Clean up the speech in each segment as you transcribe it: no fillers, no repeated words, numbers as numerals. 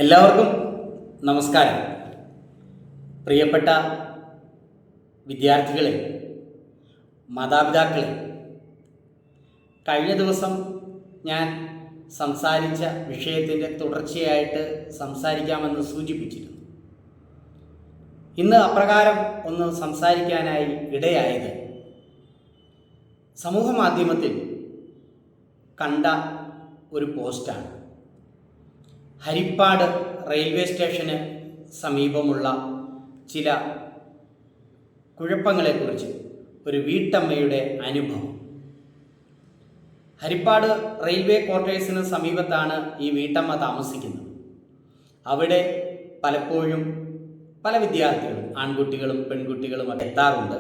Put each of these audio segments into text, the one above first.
എല്ലാവർക്കും നമസ്കാരം. പ്രിയപ്പെട്ട വിദ്യാർത്ഥികളെ, മാതാപിതാക്കളെ, കഴിഞ്ഞ ദിവസം ഞാൻ സംസാരിച്ച വിഷയത്തിൻ്റെ തുടർച്ചയായിട്ട് സംസാരിക്കാമെന്ന് സൂചിപ്പിച്ചിരുന്നു. ഇന്ന് അപ്രകാരം ഒന്ന് സംസാരിക്കാനായി ഇടയായത് സമൂഹ മാധ്യമത്തിൽ കണ്ട ഒരു പോസ്റ്റാണ്. ഹരിപ്പാട് റെയിൽവേ സ്റ്റേഷന് സമീപമുള്ള ചില കുഴപ്പങ്ങളെക്കുറിച്ച് ഒരു വീട്ടമ്മയുടെ അനുഭവം. ഹരിപ്പാട് റെയിൽവേ ക്വാർട്ടേഴ്സിന് സമീപത്താണ് ഈ വീട്ടമ്മ താമസിക്കുന്നത്. അവിടെ പലപ്പോഴും പല വിദ്യാർത്ഥികളും, ആൺകുട്ടികളും പെൺകുട്ടികളും ഒക്കെ എത്താറുണ്ട്.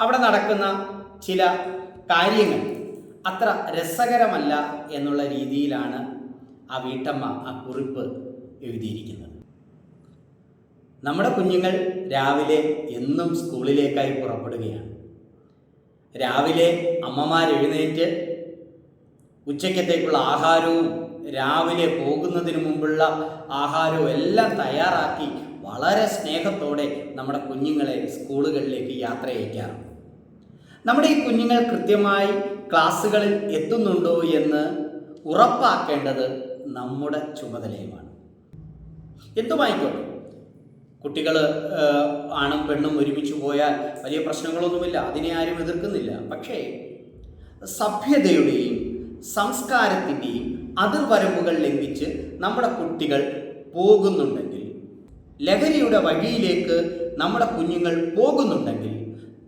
അവിടെ നടക്കുന്ന ചില കാര്യങ്ങൾ അത്ര രസകരമല്ല എന്നുള്ള രീതിയിലാണ് ആ വീട്ടമ്മ ആ കുറിപ്പ് എഴുതിയിരിക്കുന്നത്. നമ്മുടെ കുഞ്ഞുങ്ങൾ രാവിലെ എന്നും സ്കൂളിലേക്കായി പുറപ്പെടുകയാണ്. രാവിലെ അമ്മമാരെഴുന്നേറ്റ് ഉച്ചയ്ക്കത്തേക്കുള്ള ആഹാരവും രാവിലെ പോകുന്നതിന് മുമ്പുള്ള ആഹാരവും എല്ലാം തയ്യാറാക്കി വളരെ സ്നേഹത്തോടെ നമ്മുടെ കുഞ്ഞുങ്ങളെ സ്കൂളുകളിലേക്ക് യാത്ര അയക്കാറുണ്ട്. നമ്മുടെ ഈ കുഞ്ഞുങ്ങൾ കൃത്യമായി ക്ലാസ്സുകളിൽ എത്തുന്നുണ്ടോ എന്ന് ഉറപ്പാക്കേണ്ടത് നമ്മുടെ ചുമതലയുമാണ്. എന്തുമായിക്കോട്ടെ, കുട്ടികൾ ആണും പെണ്ണും ഒരുമിച്ച് പോയാൽ വലിയ പ്രശ്നങ്ങളൊന്നുമില്ല, അതിനെ ആരും എതിർക്കുന്നില്ല. പക്ഷേ സഭ്യതയുടെയും സംസ്കാരത്തിൻ്റെയും അതിർവരമ്പുകൾ ലംഘിച്ച് നമ്മുടെ കുട്ടികൾ പോകുന്നുണ്ടെങ്കിൽ, ലഹരിയുടെ വഴിയിലേക്ക് നമ്മുടെ കുഞ്ഞുങ്ങൾ പോകുന്നുണ്ടെങ്കിൽ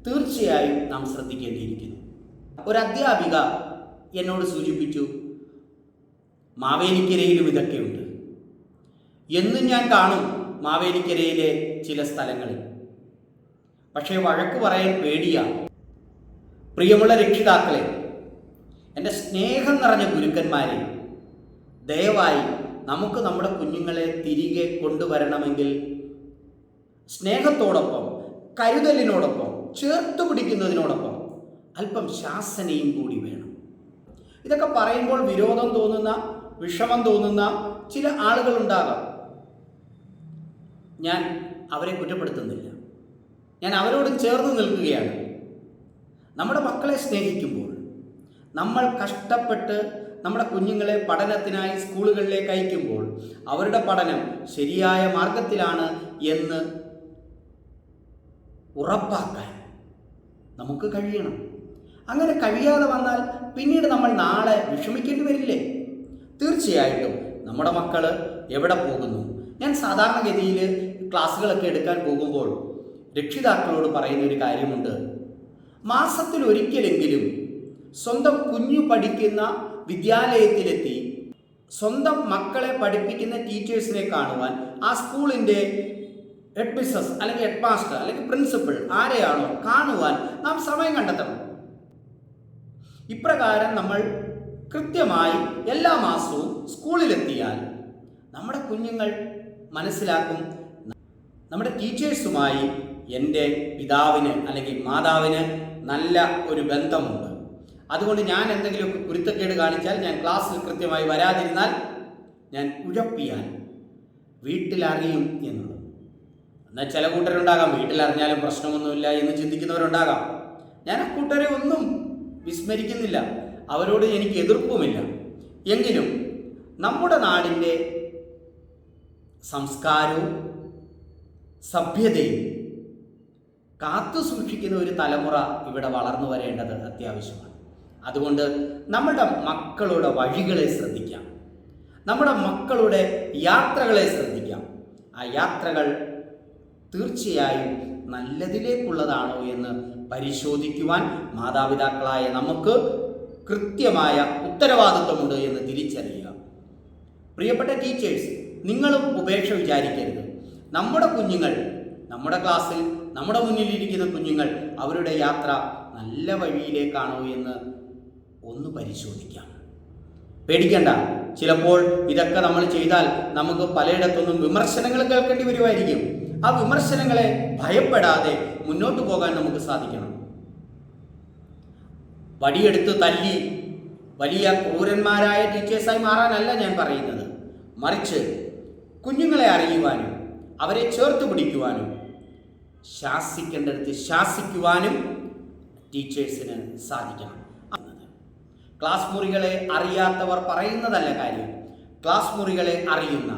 തീർച്ചയായും നാം ശ്രദ്ധിക്കേണ്ടിയിരിക്കുന്നു. ഒരു അധ്യാപിക എന്നോട് സൂചിപ്പിച്ചു, മാവേലിക്കരയിലും ഇതൊക്കെയുണ്ട്. എന്നും ഞാൻ കാണും മാവേലിക്കരയിലെ ചില സ്ഥലങ്ങളിൽ. പക്ഷേ വഴക്ക് പറയാൻ പേടിയാണ്. പ്രിയമുള്ള രക്ഷിതാക്കളെ, എൻ്റെ സ്നേഹം നിറഞ്ഞ ഗുരുക്കന്മാരെ, ദയവായി നമുക്ക് നമ്മുടെ കുഞ്ഞുങ്ങളെ തിരികെ കൊണ്ടുവരണമെങ്കിൽ സ്നേഹത്തോടൊപ്പം, കരുതലിനോടൊപ്പം, ചേർത്ത് പിടിക്കുന്നതിനോടൊപ്പം അല്പം ശാസനയും കൂടി വേണം. ഇതൊക്കെ പറയുമ്പോൾ വിരോധം തോന്നുന്ന, വിഷമം തോന്നുന്ന ചില ആളുകളുണ്ടാകാം. ഞാൻ അവരെ കുറ്റപ്പെടുത്തുന്നില്ല. ഞാൻ അവരോട് ചേർന്ന് നിൽക്കുകയാണ്. നമ്മുടെ മക്കളെ സ്നേഹിക്കുമ്പോൾ, നമ്മൾ കഷ്ടപ്പെട്ട് നമ്മുടെ കുഞ്ഞുങ്ങളെ പഠനത്തിനായി സ്കൂളുകളിലേക്ക് അയക്കുമ്പോൾ അവരുടെ പഠനം ശരിയായ മാർഗത്തിലാണ് എന്ന് ഉറപ്പാക്കാൻ നമുക്ക് കഴിയണം. അങ്ങനെ കഴിയാതെ വന്നാൽ പിന്നീട് നമ്മൾ നാളെ വിഷമിക്കേണ്ടി വരില്ലേ? തീർച്ചയായിട്ടും നമ്മുടെ മക്കൾ എവിടെ പോകുന്നു? ഞാൻ സാധാരണഗതിയിൽ ക്ലാസ്സുകളൊക്കെ എടുക്കാൻ പോകുമ്പോൾ രക്ഷിതാക്കളോട് പറയുന്ന ഒരു കാര്യമുണ്ട്. മാസത്തിൽ ഒരിക്കലെങ്കിലും സ്വന്തം കുഞ്ഞു പഠിക്കുന്ന വിദ്യാലയത്തിലെത്തി സ്വന്തം മക്കളെ പഠിപ്പിക്കുന്ന ടീച്ചേഴ്സിനെ കാണുവാൻ, ആ സ്കൂളിൻ്റെ ഹെഡ് മിസ്സസ് അല്ലെങ്കിൽ ഹെഡ് മാസ്റ്റർ അല്ലെങ്കിൽ പ്രിൻസിപ്പൽ ആരെയാണോ കാണുവാൻ നാം സമയം കണ്ടെത്തണം. ഇപ്രകാരം നമ്മൾ കൃത്യമായി എല്ലാ മാസവും സ്കൂളിലെത്തിയാൽ നമ്മുടെ കുഞ്ഞുങ്ങൾ മനസ്സിലാക്കും, നമ്മുടെ ടീച്ചേഴ്സുമായി എൻ്റെ പിതാവിന് അല്ലെങ്കിൽ മാതാവിന് നല്ല ഒരു ബന്ധമുണ്ട്. അതുകൊണ്ട് ഞാൻ എന്തെങ്കിലുമൊക്കെ കുരുത്തക്കേട് കാണിച്ചാൽ, ഞാൻ ക്ലാസ്സിൽ കൃത്യമായി വരാതിരുന്നാൽ, ഞാൻ ഉഴപ്പിയാൽ വീട്ടിലറിയും എന്നുള്ളത്. എന്നാൽ ചില കൂട്ടരുണ്ടാകാം വീട്ടിലറിഞ്ഞാലും പ്രശ്നമൊന്നുമില്ല എന്ന് ചിന്തിക്കുന്നവരുണ്ടാകാം. ഞാൻ ആ കൂട്ടരെ ഒന്നും വിസ്മരിക്കുന്നില്ല, അവരോട് എനിക്ക് എതിർപ്പുമില്ല. എങ്കിലും നമ്മുടെ നാടിൻ്റെ സംസ്കാരവും സഭ്യതയും കാത്തു സൂക്ഷിക്കുന്ന ഒരു തലമുറ ഇവിടെ വളർന്നു വരേണ്ടത് അത്യാവശ്യമാണ്. അതുകൊണ്ട് നമ്മുടെ മക്കളുടെ വഴികളെ ശ്രദ്ധിക്കാം, നമ്മുടെ മക്കളുടെ യാത്രകളെ ശ്രദ്ധിക്കാം. ആ യാത്രകൾ തീർച്ചയായും നല്ലതിലേക്കുള്ളതാണോ എന്ന് പരിശോധിക്കുവാൻ മാതാപിതാക്കളായ നമുക്ക് കൃത്യമായ ഉത്തരവാദിത്വമുണ്ട് എന്ന് തിരിച്ചറിയുക. പ്രിയപ്പെട്ട ടീച്ചേഴ്സ്, നിങ്ങളും ഉപേക്ഷ വിചാരിക്കരുത്. നമ്മുടെ കുഞ്ഞുങ്ങൾ, നമ്മുടെ ക്ലാസ്സിൽ നമ്മുടെ മുന്നിലിരിക്കുന്ന കുഞ്ഞുങ്ങൾ, അവരുടെ യാത്ര നല്ല വഴിയിലേക്കാണോ എന്ന് ഒന്ന് പരിശോധിക്കാം. പേടിക്കണ്ട, ചിലപ്പോൾ ഇതൊക്കെ നമ്മൾ ചെയ്താൽ നമുക്ക് പലയിടത്തൊന്നും വിമർശനങ്ങൾ കേൾക്കേണ്ടി വരുമായിരിക്കും. ആ വിമർശനങ്ങളെ ഭയപ്പെടാതെ മുന്നോട്ട് പോകാൻ നമുക്ക് സാധിക്കണം. വടിയെടുത്ത് തല്ലി വലിയ ക്രൂരന്മാരായ ടീച്ചേഴ്സായി മാറാനല്ല ഞാൻ പറയുന്നത്. മറിച്ച് തിരിച്ചറിയുവാനും അവരെ ചേർത്ത് പിടിക്കുവാനും ശാസിക്കേണ്ടടുത്ത് ശാസിക്കുവാനും ടീച്ചേഴ്സിന് സാധിക്കണം. ക്ലാസ് മുറികളെ അറിയാത്തവർ പറയുന്നതല്ല കാര്യം. ക്ലാസ് മുറികളെ അറിയുന്ന,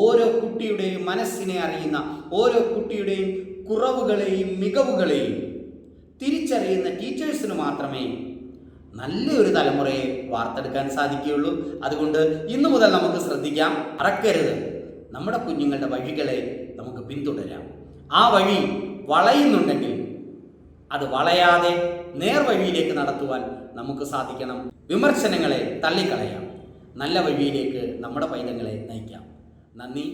ഓരോ കുട്ടിയുടെയും മനസ്സിനെ അറിയുന്ന, ഓരോ കുട്ടിയുടെയും കുറവുകളെയും മികവുകളെയും തിരിച്ചറിയുന്ന ടീച്ചേഴ്സിന് മാത്രമേ നല്ലൊരു തലമുറയെ വാർത്തെടുക്കാൻ സാധിക്കുകയുള്ളൂ. അതുകൊണ്ട് ഇന്നു മുതൽ നമുക്ക് ശ്രദ്ധിക്കാം, മറക്കരുത്, നമ്മുടെ കുഞ്ഞുങ്ങളുടെ വഴികളെ നമുക്ക് പിന്തുടരാം. ആ വഴി വളയുന്നുണ്ടെങ്കിൽ അത് വളയാതെ നേർവഴിയിലേക്ക് നടത്തുവാൻ നമുക്ക് സാധിക്കണം. വിമർശനങ്ങളെ തള്ളിക്കളയാം, നല്ല വഴിയിലേക്ക് നമ്മുടെ പൈതങ്ങളെ നയിക്കാം. നന്ദി.